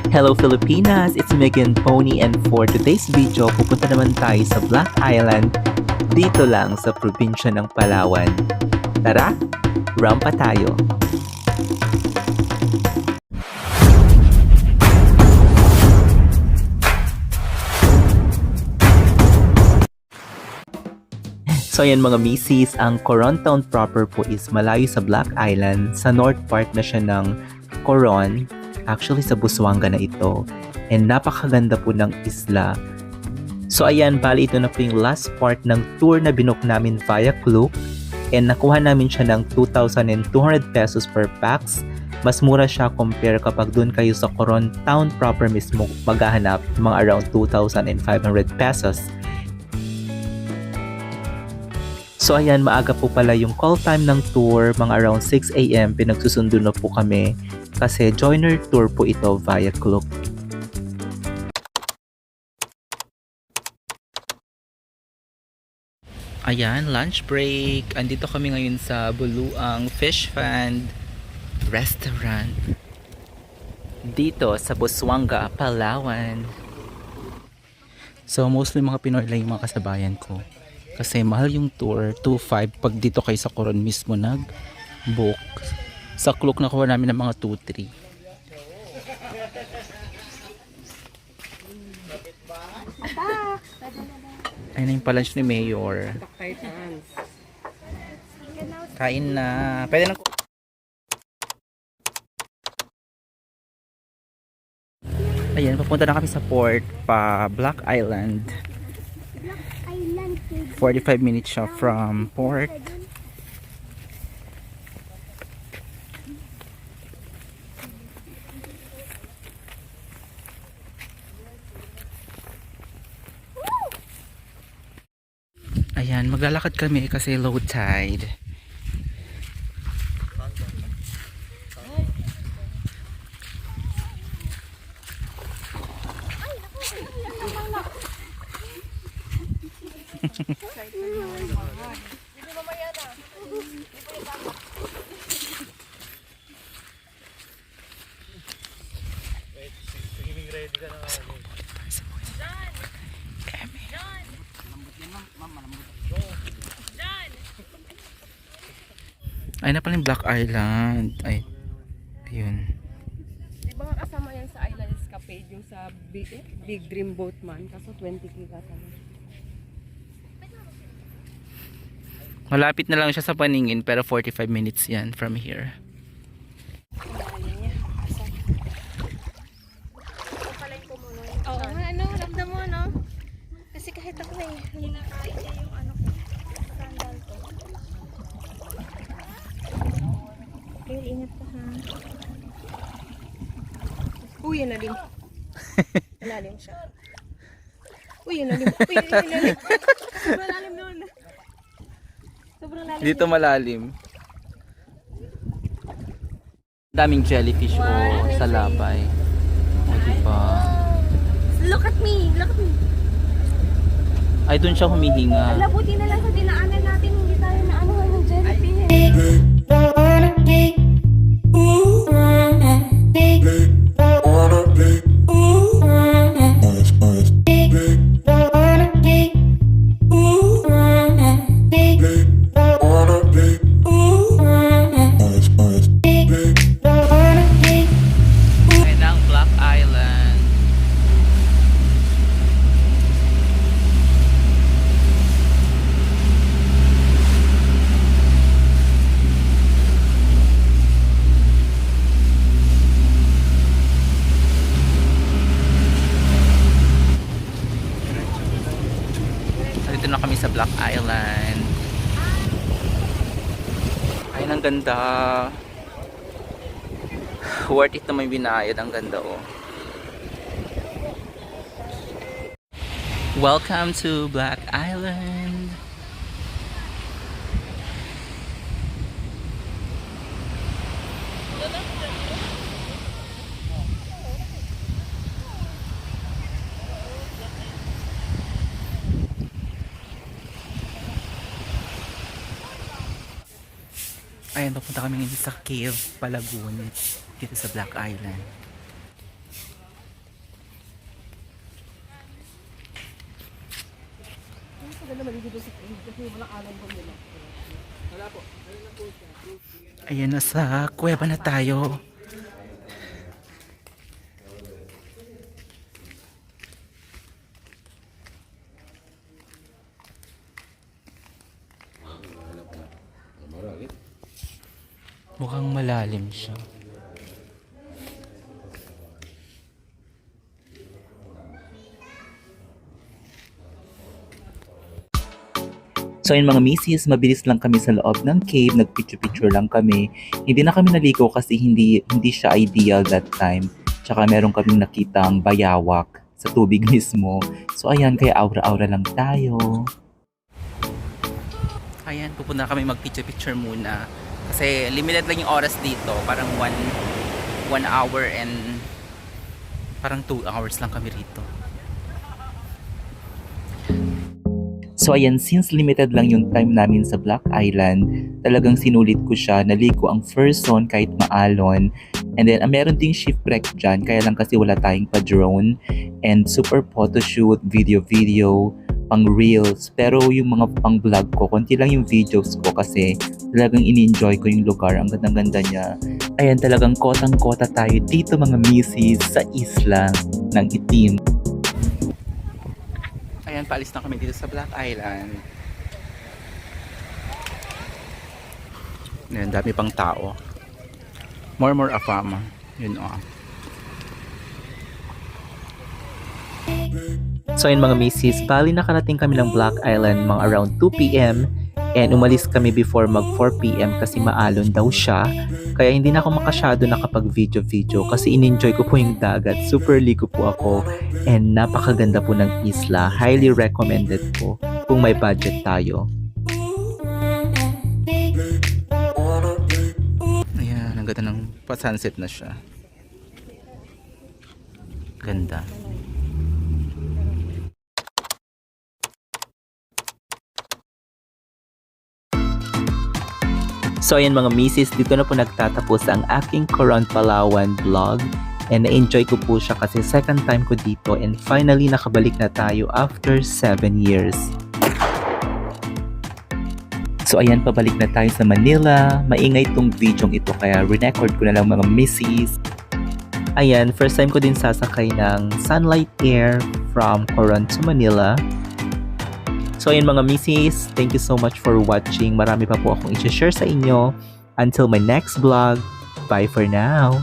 Hello Filipinas! It's Megan Pony and for today's video, pupunta naman tayo sa Black Island dito lang sa probinsya ng Palawan. Tara, rampa tayo! So ayan mga misis, ang Coron Town proper po is malayo sa Black Island. Sa north part na siya ng Coron. Actually sa Busuanga na ito. And napakaganda po ng isla. So ayan, bali ito na po yung last part ng tour na binook namin via Klook. And nakuha namin siya ng 2,200 pesos per pax. Mas mura siya compare kapag dun kayo sa Coron Town proper mismo maghahanap mga around 2,500 pesos. So ayan, maaga po pala yung call time ng tour, mga around 6 AM pinagsusundo na po kami kasi joiner tour po ito via Klook. Ayan, lunch break. Andito kami ngayon sa Buluang Fish Fund Restaurant. Dito sa Busuanga, Palawan. So mostly mga Pinoy lang yung mga kasabayan ko. Kasi mahal yung tour, 2,500 pag dito kayo sa Coron mismo nag-book. Sa Klook nakuha namin ng mga 2,300. Ayun na yung palunch ni Mayor. Kain na. Pwede na. Ayan, papunta na kami sa port pa Black Island. 45 minutes siya from port. Ayan, maglalakad kami kasi low tide. Ay na pala yung Black Island. Ay, ayun. Di ba nga kasama yan sa Island Escapade yung sa Big Dream Boat man? Kaso 20k kasama. Malapit na lang siya sa Paningin pero 45 minutes yan from here. Oo nga, ano, ramdam mo, no? Kasi kahit ako hindi nakain niya yung ano ko, sandal ko. Kaya ingat ka ha. Uy, yan na din. Malalim siya. Uy, yan na din. Uy, yan na din. Malalim noon. Sobrang lalim. Dito malalim. Daming jellyfish sa labay. O diba? Look at me! Look at me! Ay, dun siya humihinga. Labuti na lang sa dinaanan natin, hindi tayo na ano ng jellyfish. Ayan ang Black Island. Dito na kami sa Black Island. Ayun, ang ganda. Worth it naman yung binayad. Ang ganda oh. Welcome to Black Island. Ayan, papunta kami ngayon sa Cave Palagoon dito sa Black Island. Ayan, nasa kuweba na tayo. Mukhang malalim siya. So yun mga misis, mabilis lang kami sa loob ng cave, nagpicture-picture lang kami. Hindi na kami naligo kasi hindi siya ideal that time. Tsaka meron kaming nakitang bayawak sa tubig mismo. So ayan, kaya aura-aura lang tayo. Ayan, pupunta kami mag-picture-picture muna. Kasi limited lang yung oras dito. Parang 1 hour and parang 2 hours lang kami rito. So ayan, since limited lang yung time namin sa Black Island, talagang sinulit ko siya, naligo ang first zone kahit maalon. And then meron ding shipwreck dyan, kaya lang kasi wala tayong pa-drone. And super photoshoot, video, pang reels. Pero yung mga pang vlog ko, konti lang yung videos ko kasi talagang in-enjoy ko yung lugar. Ang ganda-ganda niya. Ayan, talagang kotang-kota tayo dito mga misis sa isla ng Itim. Ayan, paalis na kami dito sa Black Island. Ayan, dami pang tao. More afam. Yun o. So yun mga misis, bali nakarating kami ng Black Island mga around 2 p.m. And umalis kami before mag 4 p.m. kasi maalon daw siya. Kaya hindi na ako makasyado nakapag-video kasi in-enjoy ko po yung dagat. Super ligo po ako and napakaganda po ng isla. Highly recommended po kung may budget tayo. Ayan, ang ganda ng pa-sunset na siya. Ganda. So ayan mga misis, dito na po nagtatapos ang aking Coron Palawan vlog. And na-enjoy ko po siya kasi second time ko dito and finally nakabalik na tayo after 7 years. So ayan, pabalik na tayo sa Manila. Maingay tong video ito kaya record ko na lang mga misis. Ayan, first time ko din sasakay ng Sunlight Air from Coron to Manila. So ayun mga misis, thank you so much for watching. Marami pa po akong i-share sa inyo. Until my next vlog, bye for now!